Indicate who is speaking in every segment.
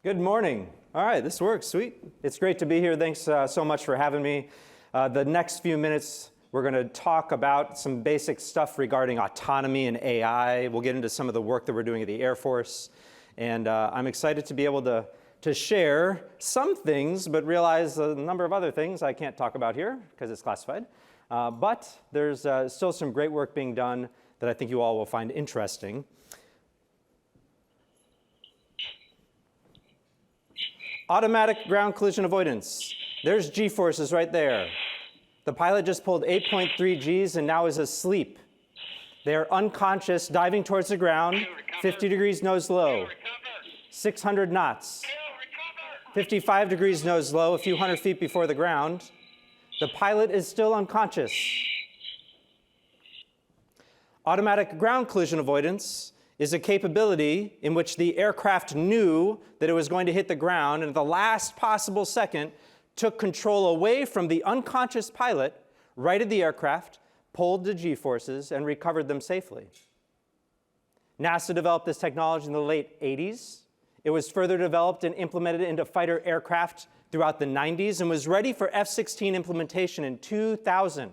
Speaker 1: Good morning. All right, this works. Sweet. It's great to be here. Thanks so much for having me. The next few minutes, we're going to talk about some basic stuff regarding autonomy and AI. We'll get into some of the work that we're doing at the Air Force. And I'm excited to be able to share some things, but realize a number of other things I can't talk about here because it's classified. But there's still some great work being done that I think you all will find interesting. Automatic ground collision avoidance. There's G-forces right there. The pilot just pulled 8.3 Gs and now is asleep. They're unconscious, diving towards the ground, 50 degrees nose low, 600 knots, 55 degrees nose low, a few hundred feet before the ground. The pilot is still unconscious. Automatic ground collision avoidance is a capability in which the aircraft knew that it was going to hit the ground and at the last possible second took control away from the unconscious pilot, righted the aircraft, pulled the G-forces, and recovered them safely. NASA developed this technology in the late 80s. It was further developed and implemented into fighter aircraft throughout the 90s and was ready for F-16 implementation in 2000.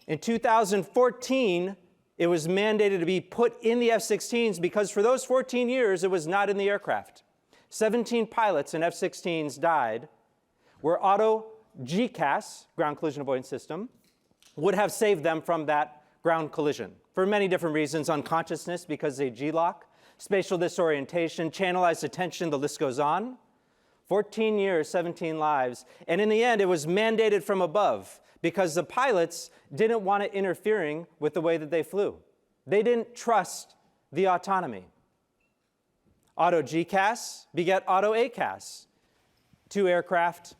Speaker 1: In 2014, it was mandated to be put in the F-16s because for those 14 years, it was not in the aircraft. 17 pilots in F-16s died where auto GCAS, ground collision avoidance system, would have saved them from that ground collision for many different reasons: unconsciousness because they G-lock, spatial disorientation, channelized attention, the list goes on. 14 years, 17 lives, and in the end, it was mandated from above because the pilots didn't want it interfering with the way that they flew. They didn't trust the autonomy. Auto GCAS beget auto ACAS. Two aircraft.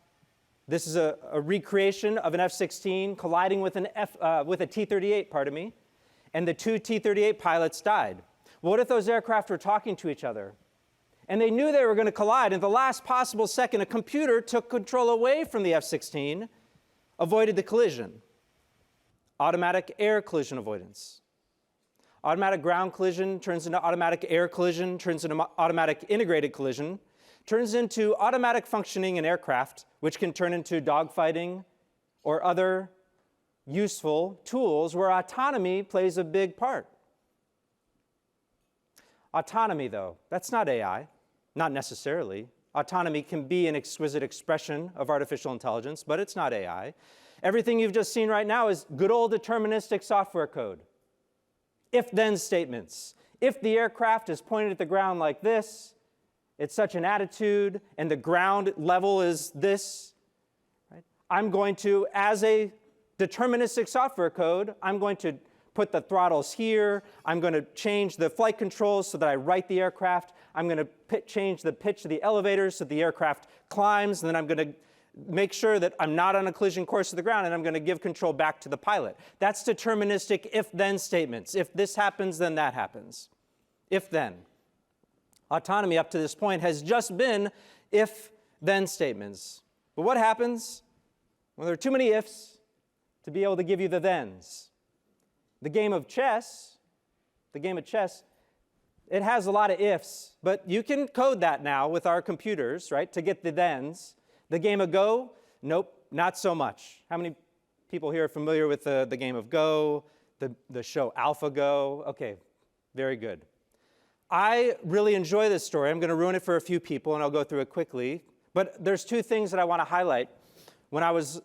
Speaker 1: This is a recreation of an F-16 colliding with a T-38, pardon me, and the two T-38 pilots died. Well, what if those aircraft were talking to each other? And they knew they were going to collide, and at the last possible second, a computer took control away from the F-16, avoided the collision. Automatic air collision avoidance. Automatic ground collision turns into automatic air collision, turns into automatic integrated collision, turns into automatic functioning in aircraft, which can turn into dogfighting or other useful tools where autonomy plays a big part. Autonomy, though, that's not AI, not necessarily. Autonomy can be an exquisite expression of artificial intelligence, but it's not AI. Everything you've just seen right now is good old deterministic software code. If-then statements. If the aircraft is pointed at the ground like this, it's such an attitude, and the ground level is this, right? I'm going to, as a deterministic software code, I'm going to put the throttles here. I'm going to change the flight controls so that I right the aircraft. I'm going to change the pitch of the elevators so the aircraft climbs, and then I'm going to make sure that I'm not on a collision course to the ground, and I'm going to give control back to the pilot. That's deterministic if-then statements. If this happens, then that happens. If-then. Autonomy up to this point has just been if-then statements. But what happens when there are too many ifs to be able to give you the thens? The game of chess, it has a lot of ifs, but you can code that now with our computers, right, to get the thens. The game of Go, nope, not so much. How many people here are familiar with the game of Go, the show AlphaGo? Okay, very good. I really enjoy this story. I'm going to ruin it for a few people, and I'll go through it quickly. But there's two things that I want to highlight. When I was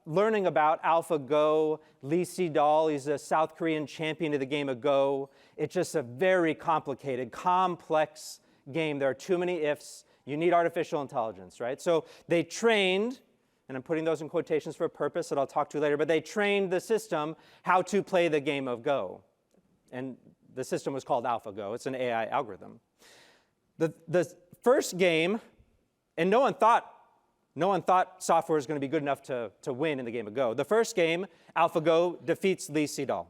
Speaker 1: learning about AlphaGo, Lee Sedol, he's a South Korean champion of the game of Go. It's just a very complicated, complex game. There are too many ifs. You need artificial intelligence, right? So they trained, and I'm putting those in quotations for a purpose that I'll talk to later, but they trained the system how to play the game of Go. And the system was called AlphaGo. It's an AI algorithm. The first game, and no one thought software was going to be good enough to win in the game of Go. The first game, AlphaGo defeats Lee Sedol.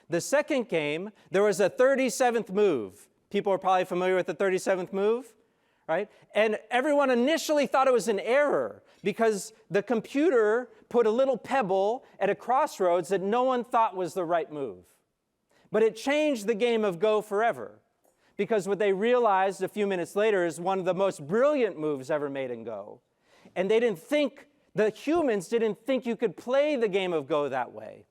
Speaker 1: The second game, there was a 37th move. People are probably familiar with the 37th move, right? And everyone initially thought it was an error because the computer put a little pebble at a crossroads that no one thought was the right move. But it changed the game of Go forever. Because what they realized a few minutes later is one of the most brilliant moves ever made in Go. And they didn't think, the humans didn't think you could play the game of Go that way.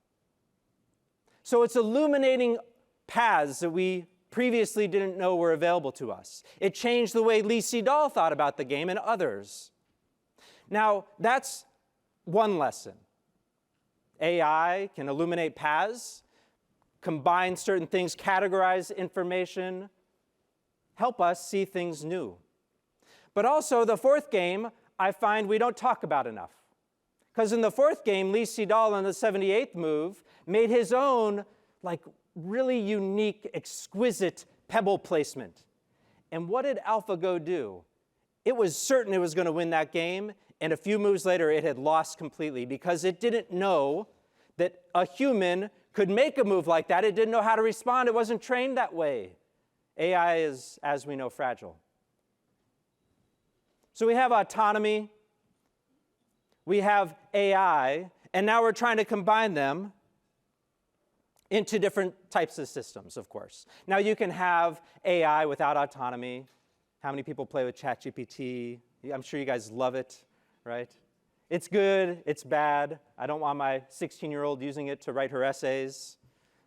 Speaker 1: So it's illuminating paths that we previously didn't know were available to us. It changed the way Lee Sedol thought about the game and others. Now, that's one lesson. AI can illuminate paths, combine certain things, categorize information, help us see things new. But also, the fourth game, I find we don't talk about enough. Because in the fourth game, Lee Sedol on the 78th move made his own, really unique, exquisite pebble placement. And what did AlphaGo do? It was certain it was going to win that game, and a few moves later, it had lost completely because it didn't know that a human could make a move like that. It didn't know how to respond. It wasn't trained that way. AI is, as we know, fragile. So we have autonomy, we have AI, and now we're trying to combine them into different types of systems, of course. Now you can have AI without autonomy. How many people play with ChatGPT? I'm sure you guys love it, right? It's good, it's bad. I don't want my 16-year-old using it to write her essays,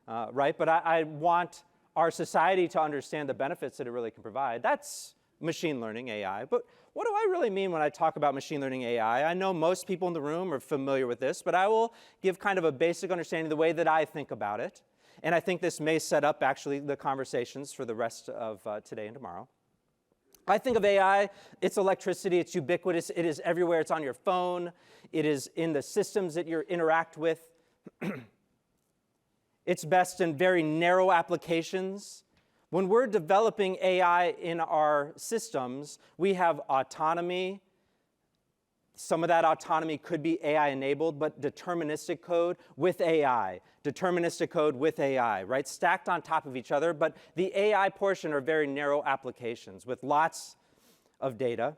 Speaker 1: right? But I want our society to understand the benefits that it really can provide. That's machine learning, AI. But what do I really mean when I talk about machine learning AI? I know most people in the room are familiar with this, but I will give kind of a basic understanding of the way that I think about it. And I think this may set up, actually, the conversations for the rest of today and tomorrow. I think of AI, it's electricity, it's ubiquitous, it is everywhere, it's on your phone, it is in the systems that you interact with. It's best in very narrow applications. When we're developing AI in our systems, we have autonomy. Some of that autonomy could be AI-enabled, but deterministic code with AI, deterministic code with AI, right? Stacked on top of each other, but the AI portion are very narrow applications with lots of data.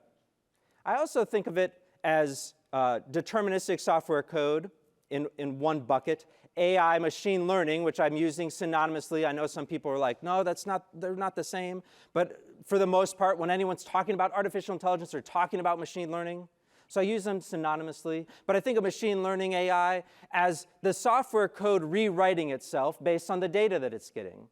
Speaker 1: I also think of it as deterministic software code in one bucket, AI machine learning, which I'm using synonymously. I know some people are like, no, they're not the same. But for the most part, when anyone's talking about artificial intelligence, they're talking about machine learning. So I use them synonymously. But I think of machine learning AI as the software code rewriting itself based on the data that it's getting,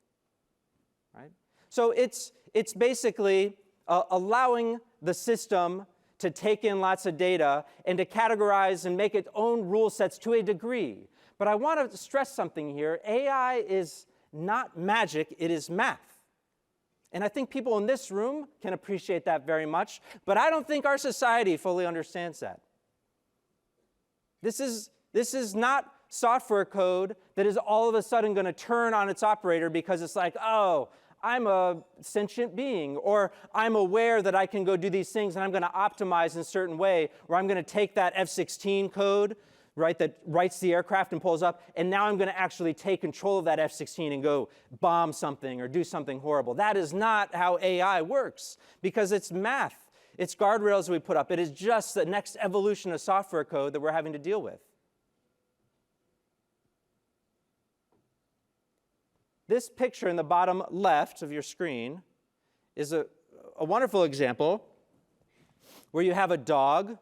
Speaker 1: right? So it's basically allowing the system to take in lots of data and to categorize and make its own rule sets to a degree. But I want to stress something here. AI is not magic, it is math. And I think people in this room can appreciate that very much, but I don't think our society fully understands that. This is not software code that is all of a sudden going to turn on its operator because it's like, oh, I'm a sentient being, or I'm aware that I can go do these things and I'm going to optimize in a certain way, or I'm going to take that F-16 code, right, that writes the aircraft and pulls up, and now I'm going to actually take control of that F-16 and go bomb something or do something horrible. That is not how AI works, because it's math. It's guardrails we put up. It is just the next evolution of software code that we're having to deal with. This picture in the bottom left of your screen is a wonderful example where you have a dog,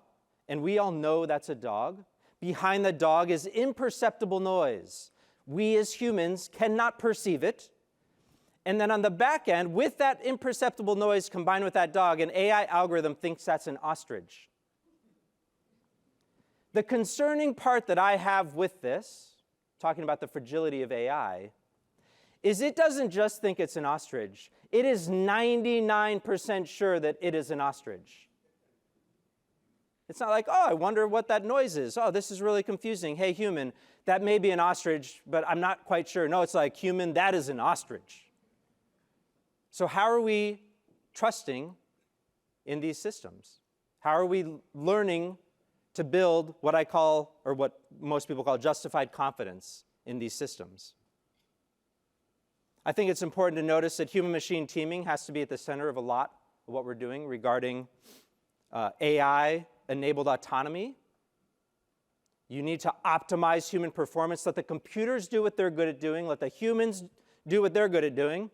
Speaker 1: and we all know that's a dog. Behind the dog is imperceptible noise. We as humans cannot perceive it. And then on the back end, with that imperceptible noise combined with that dog, an AI algorithm thinks that's an ostrich. The concerning part that I have with this, talking about the fragility of AI, is it doesn't just think it's an ostrich. It is 99% sure that it is an ostrich. It's not like, oh, I wonder what that noise is. Oh, this is really confusing. Hey, human, that may be an ostrich, but I'm not quite sure. No, it's like, human, that is an ostrich. So how are we trusting in these systems? How are we learning to build what I call, or what most people call, justified confidence in these systems? I think it's important to notice that human-machine teaming has to be at the center of a lot of what we're doing regarding AI-enabled autonomy. You need to optimize human performance. Let the computers do what they're good at doing. Let the humans do what they're good at doing,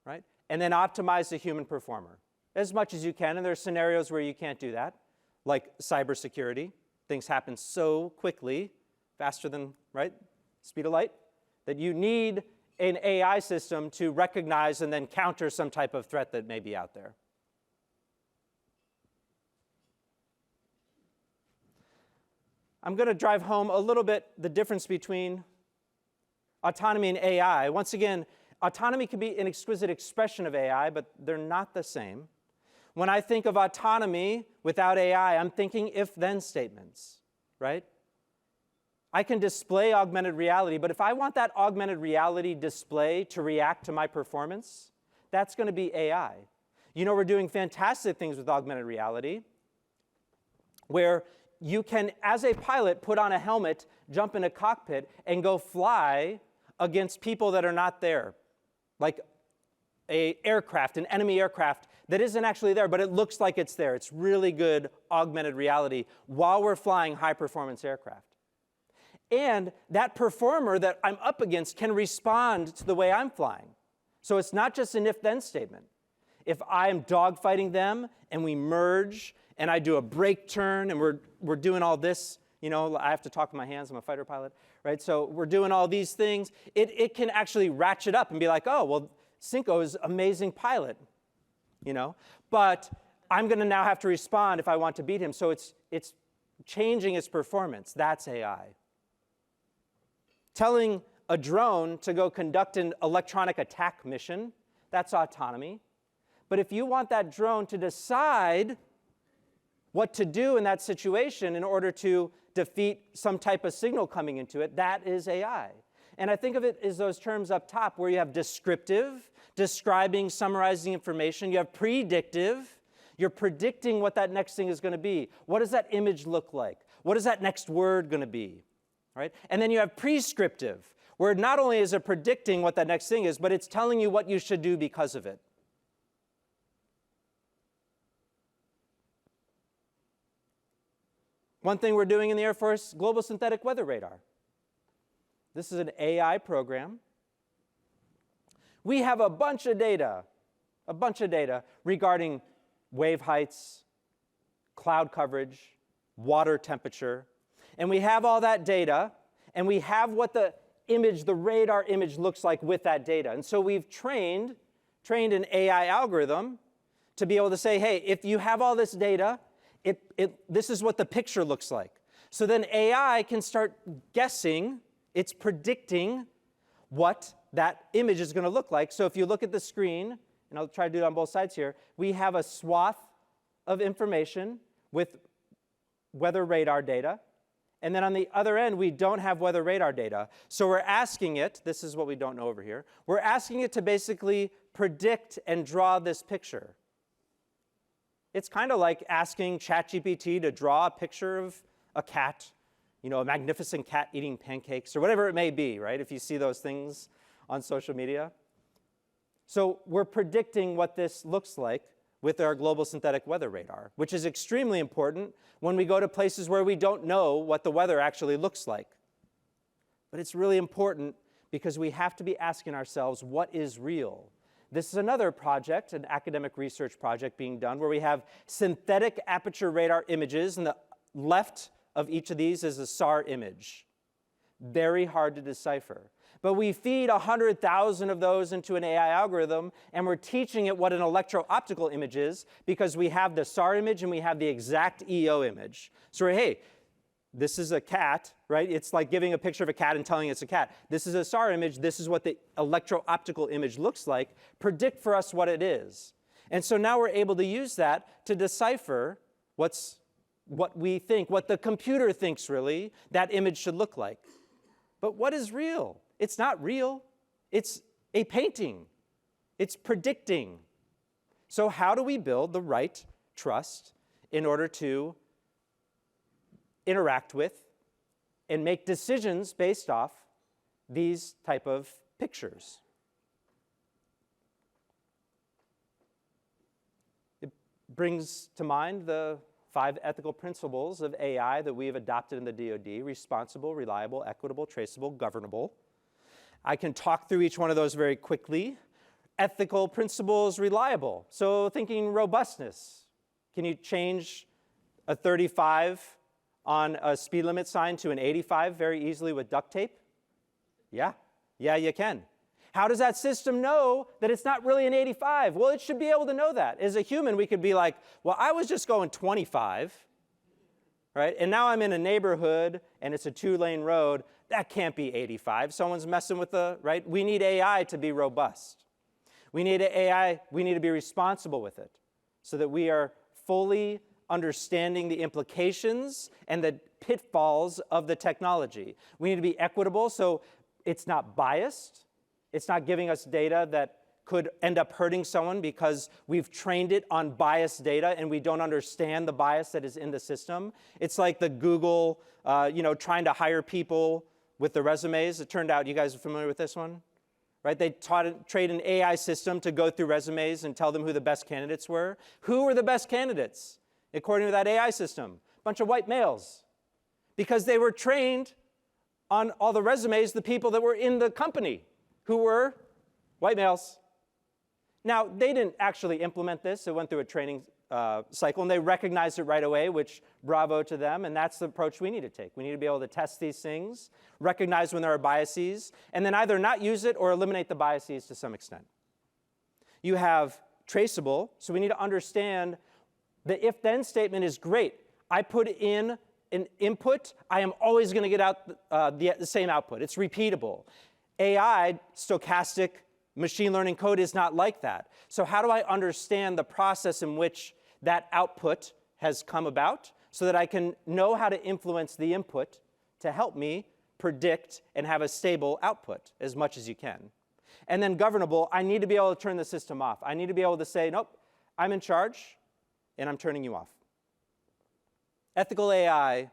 Speaker 1: right? and then optimize the human performer as much as you can. And there are scenarios where you can't do that, like cybersecurity. Things happen so quickly, faster than, right, speed of light, that you need an AI system to recognize and then counter some type of threat that may be out there. I'm going to drive home a little bit the difference between autonomy and AI. Once again, autonomy can be an exquisite expression of AI, but they're not the same. When I think of autonomy without AI, I'm thinking if-then statements, right? I can display augmented reality, but if I want that augmented reality display to react to my performance, that's going to be AI. You know, we're doing fantastic things with augmented reality, where you can, as a pilot, put on a helmet, jump in a cockpit, and go fly against people that are not there, like an aircraft, an enemy aircraft that isn't actually there, but it looks like it's there. It's really good augmented reality while we're flying high-performance aircraft. And that performer that I'm up against can respond to the way I'm flying. So it's not just an if-then statement. If I'm dogfighting them and we merge and I do a brake turn and we're doing all this, you know, I have to talk with my hands, I'm a fighter pilot, right? So we're doing all these things. It can actually ratchet up and be like, oh, well, Cinco is an amazing pilot, you know? But I'm going to now have to respond if I want to beat him. So it's changing its performance. That's AI. Telling a drone to go conduct an electronic attack mission, that's autonomy. But if you want that drone to decide what to do in that situation in order to defeat some type of signal coming into it, that is AI. And I think of it as those terms up top where you have descriptive, describing, summarizing information. You have predictive. You're predicting what that next thing is going to be. What does that image look like? What is that next word going to be? Right? And then you have prescriptive, where not only is it predicting what that next thing is, but it's telling you what you should do because of it. One thing we're doing in the Air Force, Global Synthetic Weather Radar. This is an AI program. We have a bunch of data regarding wave heights, cloud coverage, water temperature. And we have all that data, and we have what the image, the radar image looks like with that data. And so we've trained an AI algorithm to be able to say, hey, if you have all this data, this is what the picture looks like. So then AI can start guessing, it's predicting what that image is going to look like. So if you look at the screen, and I'll try to do it on both sides here, we have a swath of information with weather radar data. And then on the other end, we don't have weather radar data. So we're asking it, this is what we don't know over here, we're asking it to basically predict and draw this picture. It's kind of like asking ChatGPT to draw a picture of a cat, you know, a magnificent cat eating pancakes, or whatever it may be, right, if you see those things on social media. So we're predicting what this looks like with our Global Synthetic Weather Radar, which is extremely important when we go to places where we don't know what the weather actually looks like. But it's really important because we have to be asking ourselves, what is real? This is another project, an academic research project being done, where we have synthetic aperture radar images, and the left of each of these is a SAR image. Very hard to decipher. But we feed 100,000 of those into an AI algorithm, and we're teaching it what an electro-optical image is because we have the SAR image and we have the exact EO image. So, hey, this is a cat, right? It's like giving a picture of a cat and telling it's a cat. This is a SAR image. This is what the electro-optical image looks like. Predict for us what it is. And so now we're able to use that to decipher what we think, what the computer thinks really that image should look like. But what is real? It's not real. It's a painting. It's predicting. So how do we build the right trust in order to interact with and make decisions based off these type of pictures? It brings to mind the 5 ethical principles of AI that we have adopted in the DoD: responsible, reliable, equitable, traceable, governable. I can talk through each one of those very quickly. ethical principles reliable? So thinking robustness. Can you change a 35 on a speed limit sign to an 85 very easily with duct tape? Yeah, you can. How does that system know that it's not really an 85? Well, it should be able to know that. As a human, we could be like, well, I was just going 25, right? And now I'm in a neighborhood and it's a 2-lane road. That can't be 85. Someone's messing with the, right? We need AI to be robust. We need AI, we need to be responsible with it so that we are fully understanding the implications and the pitfalls of the technology. We need to be equitable so it's not biased. It's not giving us data that could end up hurting someone because we've trained it on biased data and we don't understand the bias that is in the system. It's like the Google, trying to hire people with the resumes. It turned out, you guys are familiar with this one? Right? They trained an AI system to go through resumes and tell them who the best candidates were. Who were the best candidates, according to that AI system? A bunch of white males. Because they were trained on all the resumes, the people that were in the company, who were white males. Now, they didn't actually implement this. It went through a training cycle, and they recognized it right away, which bravo to them, and that's the approach we need to take. We need to be able to test these things, recognize when there are biases, and then either not use it or eliminate the biases to some extent. You have traceable, so we need to understand the if-then statement is great. I put in an input, I am always going to get out the same output. It's repeatable. AI, stochastic machine learning code, is not like that. So how do I understand the process in which that output has come about so that I can know how to influence the input to help me predict and have a stable output as much as you can? And then governable, I need to be able to turn the system off. I need to be able to say, nope, I'm in charge and I'm turning you off. Ethical AI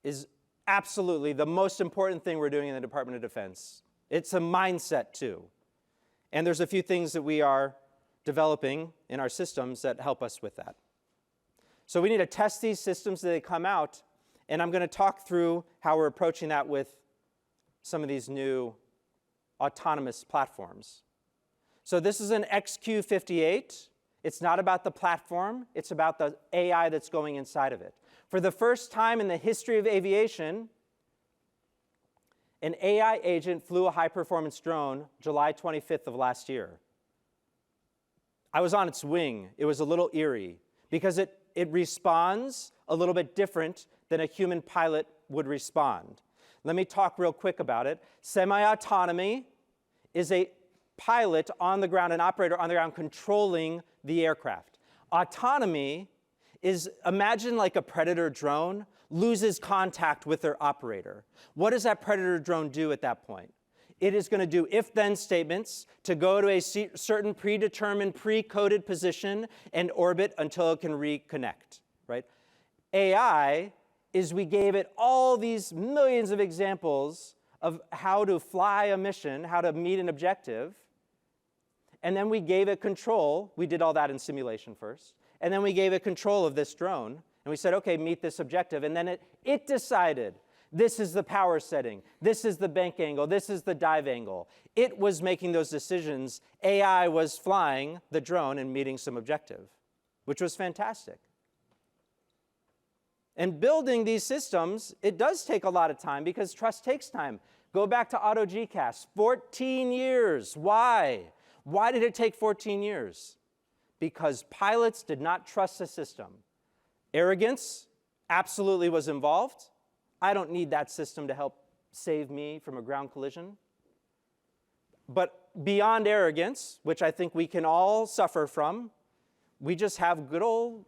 Speaker 1: is absolutely the most important thing we're doing in the Department of Defense. It's a mindset too. And there's a few things that we are developing in our systems that help us with that. So we need to test these systems as they come out, and I'm going to talk through how we're approaching that with some of these new autonomous platforms. So this is an XQ-58. It's not about the platform, it's about the AI that's going inside of it. For the first time in the history of aviation, an AI agent flew a high-performance drone July 25th of last year. I was on its wing. It was a little eerie because it responds a little bit different than a human pilot would respond. Let me talk real quick about it. Semi-autonomy is a pilot on the ground, an operator on the ground controlling the aircraft. Autonomy is, imagine like a Predator drone loses contact with their operator. What does that Predator drone do at that point? It is going to do if-then statements to go to a certain predetermined, pre-coded position and orbit until it can reconnect, right? AI is we gave it all these millions of examples of how to fly a mission, how to meet an objective, and then we gave it control. We did all that in simulation first. And then we gave it control of this drone, and we said, okay, meet this objective. And then it decided, this is the power setting, this is the bank angle, this is the dive angle. It was making those decisions. AI was flying the drone and meeting some objective, which was fantastic. And building these systems, it does take a lot of time because trust takes time. Go back to Auto GCAS, 14 years. Why? Why did it take 14 years? Because pilots did not trust the system. Arrogance absolutely was involved. I don't need that system to help save me from a ground collision. But beyond arrogance, which I think we can all suffer from, we just have good old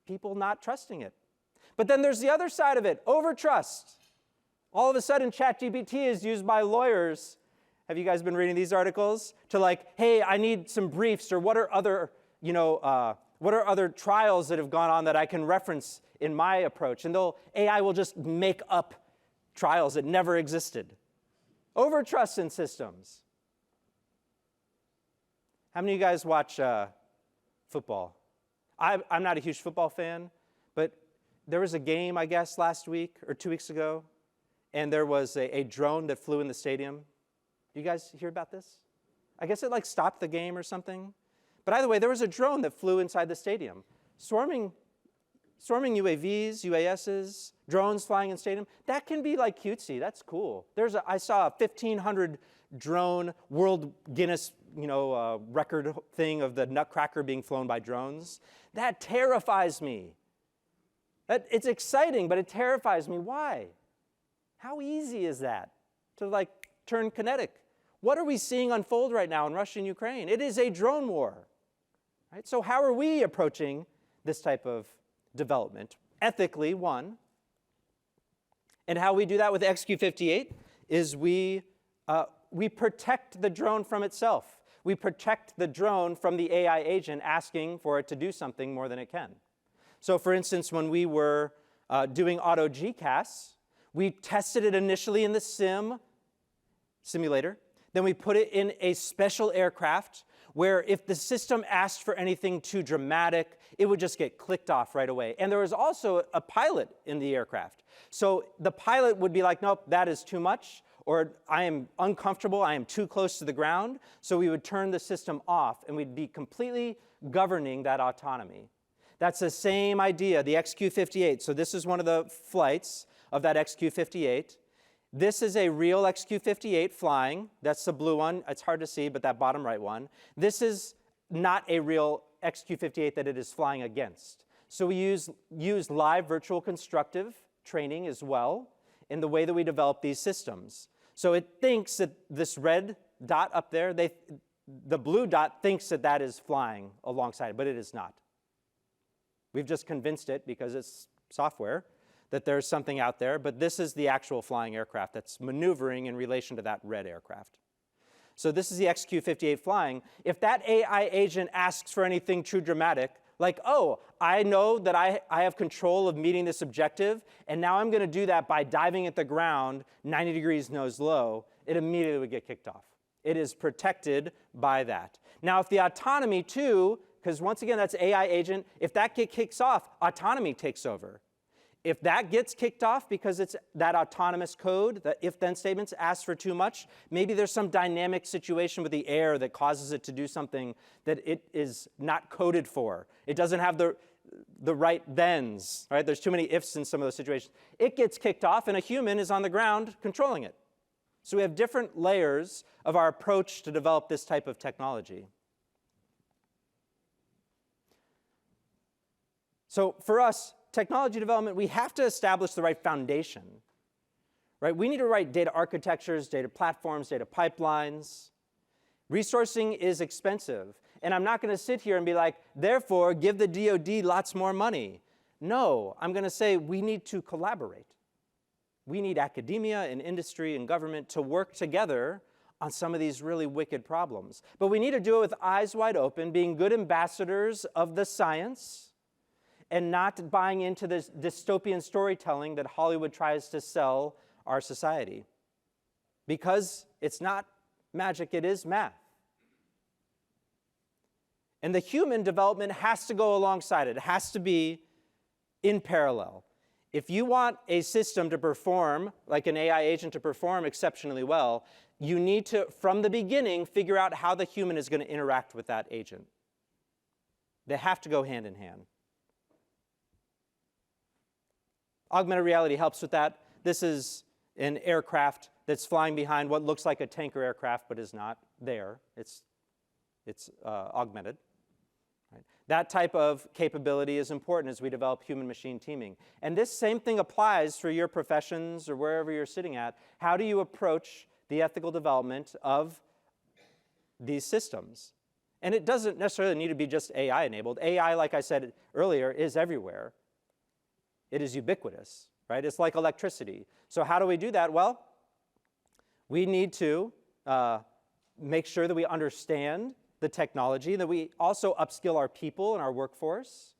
Speaker 1: people not trusting it. But then there's the other side of it, overtrust. All of a sudden, ChatGPT is used by lawyers. Have you guys been reading these articles? To like, hey, I need some briefs, or what are other, what are other trials that have gone on that I can reference in my approach? And AI will just make up trials that never existed. Overtrust in systems. How many of you guys watch football? I'm not a huge football fan, but there was a game, I guess, last week or 2 weeks ago, and there was a drone that flew in the stadium. You guys hear about this? I guess it like stopped the game or something. But either way, there was a drone that flew inside the stadium. Swarming UAVs, UASs, drones flying in stadium, that can be like cutesy. That's cool. I saw a 1,500 drone world Guinness record thing of the Nutcracker being flown by drones. That terrifies me. It's exciting, but it terrifies me. Why? How easy is that to like turn kinetic? What are we seeing unfold right now in Russia and Ukraine? It is a drone war. Right? So how are we approaching this type of development? Ethically, one. And how we do that with XQ-58 is we protect the drone from itself. We protect the drone from the AI agent asking for it to do something more than it can. So for instance, when we were doing auto GCAS, we tested it initially in the simulator. Then we put it in a special aircraft where if the system asked for anything too dramatic, it would just get clicked off right away. And there was also a pilot in the aircraft. So the pilot would be like, nope, that is too much, or I am uncomfortable, I am too close to the ground. So we would turn the system off, and we'd be completely governing that autonomy. That's the same idea, the XQ-58. So this is one of the flights of that XQ-58. This is a real XQ-58 flying. That's the blue one. It's hard to see, but that bottom right one. This is not a real XQ-58 that it is flying against. So we use live virtual constructive training as well in the way that we develop these systems. So it thinks that this red dot up there, the blue dot thinks that that is flying alongside it, but it is not. We've just convinced it, because it's software, that there's something out there, but this is the actual flying aircraft that's maneuvering in relation to that red aircraft. So this is the XQ-58 flying. If that AI agent asks for anything too dramatic, like, oh, I know that I have control of meeting this objective, and now I'm going to do that by diving at the ground 90 degrees nose low, it immediately would get kicked off. It is protected by that. Now, if the autonomy too, because once again, that's AI agent, if that kicks off, autonomy takes over. If that gets kicked off because it's that autonomous code, the if-then statements ask for too much, maybe there's some dynamic situation with the air that causes it to do something that it is not coded for. It doesn't have the right thens, right? There's too many ifs in some of those situations. It gets kicked off, and a human is on the ground controlling it. So we have different layers of our approach to develop this type of technology. So for us, technology development, we have to establish the right foundation, right? We need to write data architectures, data platforms, data pipelines. Resourcing is expensive. And I'm not going to sit here and be like, therefore, give the DoD lots more money. No, I'm going to say we need to collaborate. We need academia and industry and government to work together on some of these really wicked problems. But we need to do it with eyes wide open, being good ambassadors of the science, and not buying into this dystopian storytelling that Hollywood tries to sell our society. Because it's not magic, it is math. And the human development has to go alongside it. It has to be in parallel. If you want a system to perform, like an AI agent to perform exceptionally well, you need to, from the beginning, figure out how the human is going to interact with that agent. They have to go hand in hand. Augmented reality helps with that. This is an aircraft that's flying behind what looks like a tanker aircraft, but is not there. It's augmented. Right? That type of capability is important as we develop human-machine teaming. And this same thing applies for your professions or wherever you're sitting at. How do you approach the ethical development of these systems? And it doesn't necessarily need to be just AI-enabled. AI, like I said earlier, is everywhere. It is ubiquitous, right? It's like electricity. So how do we do that? Well, we need to make sure that we understand the technology, that we also upskill our people and our workforce,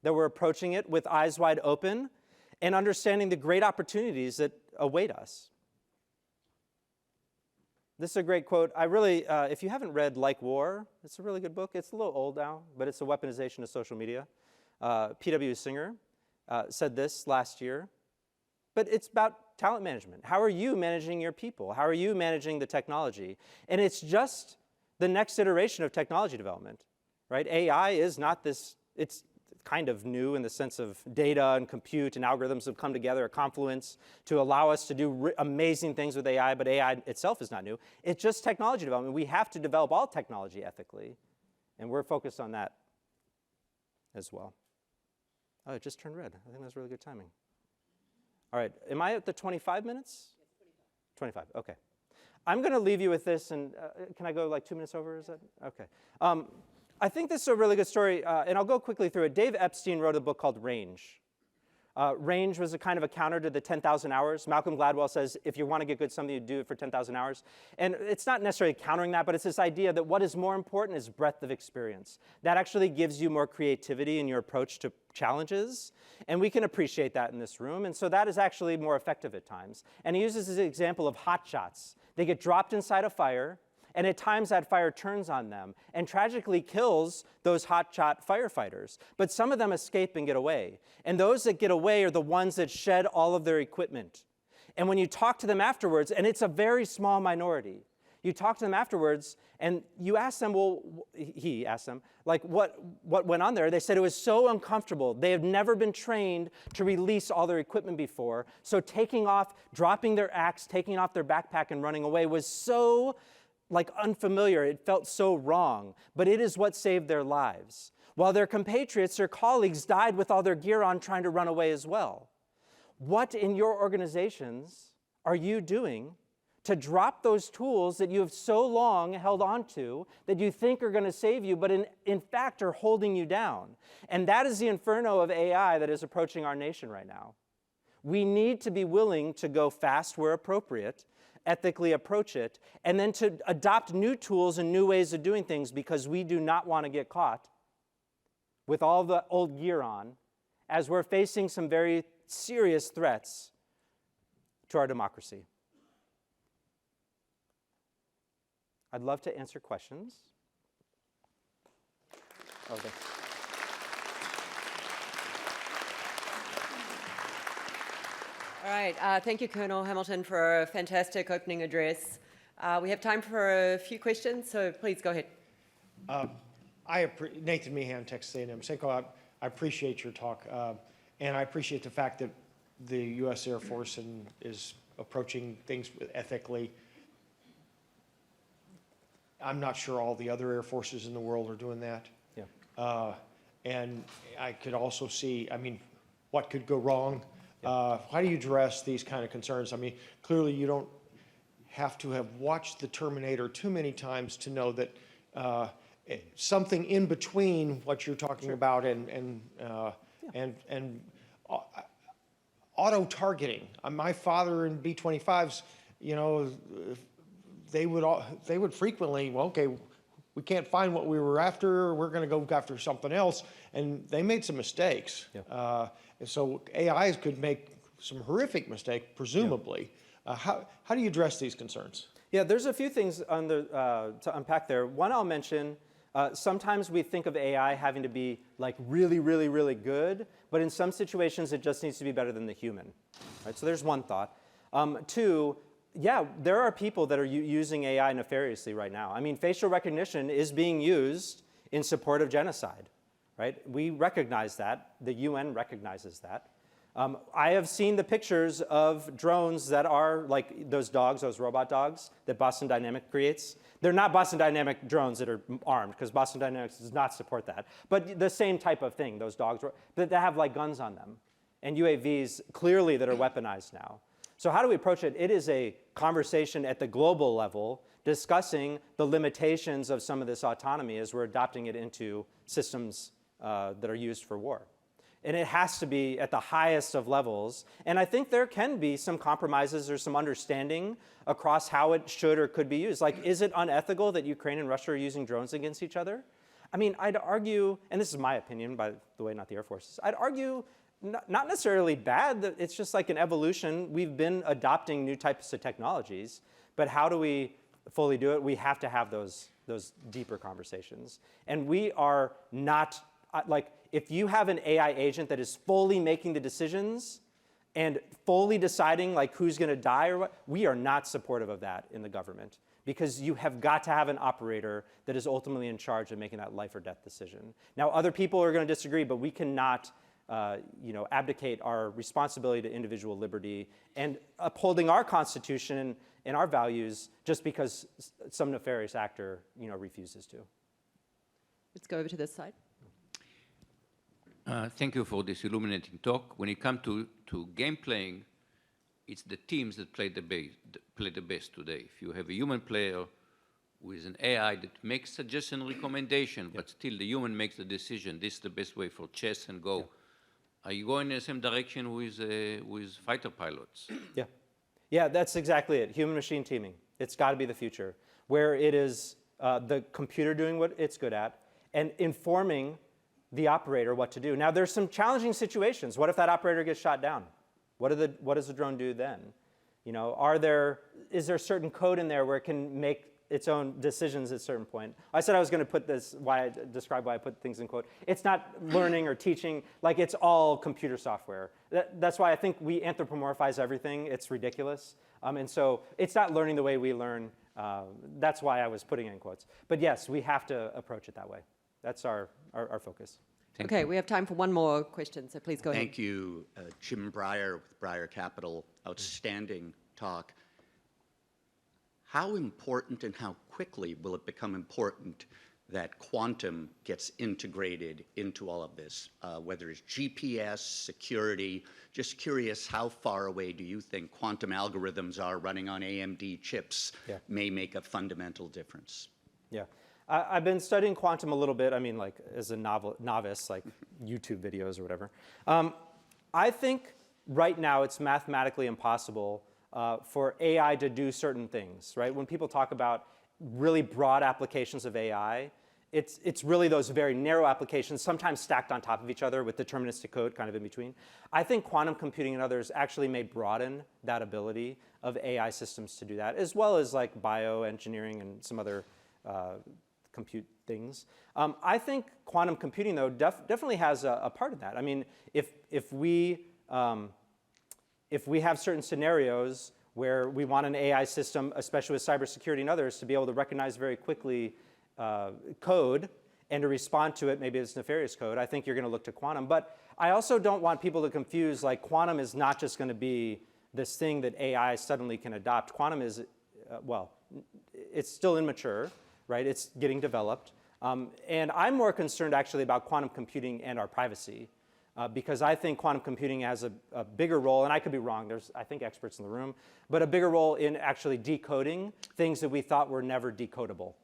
Speaker 1: that we're approaching it with eyes wide open, and understanding the great opportunities that await us. This is a great quote. I really, if you haven't read Like War, it's a really good book. It's a little old now, but it's a weaponization of social media. P.W. Singer said this last year, but it's about talent management. How are you managing your people? How are you managing the technology? And it's just the next iteration of technology development, right? AI is not this, it's kind of new in the sense of data and compute and algorithms have come together, a confluence to allow us to do amazing things with AI, but AI itself is not new. It's just technology development. We have to develop all technology ethically, and we're focused on that as well. Oh, it just turned red. I think that's really good timing. All right, am I at the 25 minutes? Yes, 25, okay. I'm going to leave you with this, and can I go like 2 minutes over? Is that okay? I think this is a really good story, and I'll go quickly through it. Dave Epstein wrote a book called Range. Range was a kind of a counter to the 10,000 hours. Malcolm Gladwell says, if you want to get good at something, you do it for 10,000 hours. And it's not necessarily countering that, but it's this idea that what is more important is breadth of experience. That actually gives you more creativity in your approach to challenges, and we can appreciate that in this room, and so that is actually more effective at times. And he uses this example of hot shots. They get dropped inside a fire, and at times that fire turns on them and tragically kills those hotshot firefighters. But some of them escape and get away. And those that get away are the ones that shed all of their equipment. And when you talk to them afterwards, and it's a very small minority, you talk to them afterwards and you ask them, well, he asked them, like what went on there? They said it was so uncomfortable. They have never been trained to release all their equipment before. So taking off, dropping their axe, taking off their backpack and running away was so unfamiliar. It felt so wrong, but it is what saved their lives. While their compatriots, their colleagues died with all their gear on trying to run away as well. What in your organizations are you doing to drop those tools that you have so long held on to that you think are going to save you, but in fact are holding you down? And that is the inferno of AI that is approaching our nation right now. We need to be willing to go fast where appropriate, ethically approach it, and then to adopt new tools and new ways of doing things because we do not want to get caught with all the old gear on as we're facing some very serious threats to our democracy. I'd love to answer questions. Oh, thanks.
Speaker 2: All right, thank you, Colonel Hamilton, for a fantastic opening address. We have time for a few questions, so please go ahead.
Speaker 3: Nathan Meehan, Texas A&M. Cinco, I appreciate your talk, and I appreciate the fact that the U.S. Air Force is approaching things ethically. I'm not sure all the other air forces in the world are doing that.
Speaker 1: Yeah.
Speaker 3: And I could also see, what could go wrong? How do you address these kind of concerns? Clearly you don't have to have watched The Terminator too many times to know that something in between what you're talking about and auto-targeting. My father in B-25s, they would frequently, well, okay, we can't find what we were after, we're going to go after something else, and they made some mistakes. Yeah. And so AIs could make some horrific mistakes, presumably. Yeah. How do you address these concerns?
Speaker 1: Yeah, there's a few things to unpack there. One I'll mention, sometimes we think of AI having to be really, really, really good, but in some situations it just needs to be better than the human. Right? So there's one thought. Two, yeah, there are people that are using AI nefariously right now. Facial recognition is being used in support of genocide, right? We recognize that. The UN recognizes that. I have seen the pictures of drones that are like those dogs, those robot dogs that Boston Dynamics creates. They're not Boston Dynamics drones that are armed, because Boston Dynamics does not support that. But the same type of thing, those dogs that have guns on them, and UAVs clearly that are weaponized now. So how do we approach it? It is a conversation at the global level discussing the limitations of some of this autonomy as we're adopting it into systems that are used for war. And it has to be at the highest of levels. And I think there can be some compromises or some understanding across how it should or could be used. Is it unethical that Ukraine and Russia are using drones against each other? I'd argue, and this is my opinion, by the way, not the Air Force's, I'd argue not necessarily bad, that it's just like an evolution. We've been adopting new types of technologies, but how do we fully do it? We have to have those deeper conversations. And we are not, if you have an AI agent that is fully making the decisions and fully deciding who's going to die or what, we are not supportive of that in the government. because you have got to have an operator that is ultimately in charge of making that life or death decision. Now, other people are going to disagree, but we cannot abdicate our responsibility to individual liberty and upholding our Constitution and our values just because some nefarious actor refuses to.
Speaker 2: Let's go over to this side.
Speaker 4: Thank you for this illuminating talk. When it comes to game playing, it's the teams that play the best today. If you have a human player with an AI that makes suggestion and recommendation, but still the human makes the decision, this is the best way for chess and Go. Are you going in the same direction with fighter pilots?
Speaker 1: Yeah. Yeah, that's exactly it. Human-machine teaming. It's got to be the future, where it is the computer doing what it's good at and informing the operator what to do. Now, there's some challenging situations. What if that operator gets shot down? What does the drone do then? Is there certain code in there where it can make its own decisions at a certain point? I said I was going to put this, describe why I put things in quote. It's not learning or teaching, like it's all computer software. That's why I think we anthropomorphize everything. It's ridiculous. And so it's not learning the way we learn. That's why I was putting it in quotes. But yes, we have to approach it that way. That's our focus.
Speaker 2: Okay, we have time for one more question, so please go ahead.
Speaker 5: Thank you, Jim Breyer with Breyer Capital. Outstanding talk. How important and how quickly will it become important that quantum gets integrated into all of this, whether it's GPS, security? Just curious, how far away do you think quantum algorithms are running on AMD chips may make a fundamental difference?
Speaker 1: Yeah. I've been studying quantum a little bit, like as a novice, like YouTube videos or whatever. I think right now it's mathematically impossible for AI to do certain things, right? When people talk about really broad applications of AI, it's really those very narrow applications, sometimes stacked on top of each other with deterministic code kind of in between. I think quantum computing and others actually may broaden that ability of AI systems to do that, as well as like bioengineering and some other compute things. I think quantum computing, though, definitely has a part of that. If we have certain scenarios where we want an AI system, especially with cybersecurity and others, to be able to recognize very quickly code and to respond to it, maybe it's nefarious code, I think you're going to look to quantum. But I also don't want people to confuse, like quantum is not just going to be this thing that AI suddenly can adopt. Quantum is, it's still immature. Right? It's getting developed. And I'm more concerned actually about quantum computing and our privacy because I think quantum computing has a bigger role, and I could be wrong, there's I think experts in the room, but a bigger role in actually decoding things that we thought were never decodable.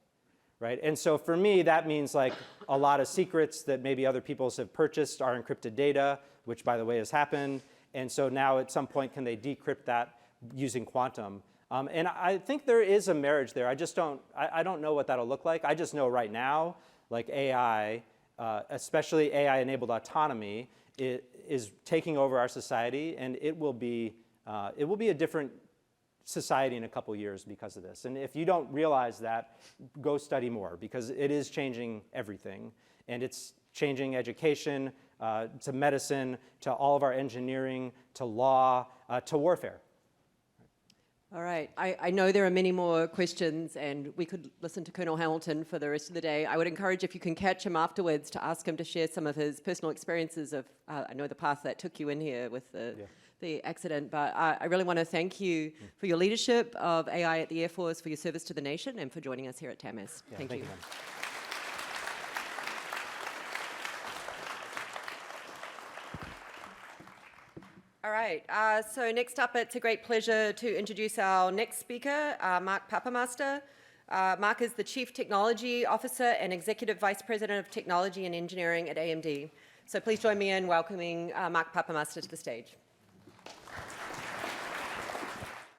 Speaker 1: Right? And so for me, that means like a lot of secrets that maybe other peoples have purchased are encrypted data, which by the way has happened. And so now at some point, can they decrypt that using quantum? And I think there is a marriage there. I don't know what that'll look like. I just know right now, like AI, especially AI-enabled autonomy, is taking over our society, and it will be a different society in a couple years because of this. And if you don't realize that, go study more because it is changing everything, and it's changing education, to medicine, to all of our engineering, to law, to warfare.
Speaker 2: All right. I know there are many more questions, and we could listen to Colonel Hamilton for the rest of the day. I would encourage, if you can catch him afterwards, to ask him to share some of his personal experiences of, I know the path that took you in here with the accident, but I really want to thank you for your leadership of AI at the Air Force, for your service to the nation, and for joining us here at TAMEST. Thank you. All right, so next up, it's a great pleasure to introduce our next speaker, Mark Papamaster. Mark is the Chief Technology Officer and Executive Vice President of Technology and Engineering at AMD. So please join me in welcoming Mark Papamaster to the stage.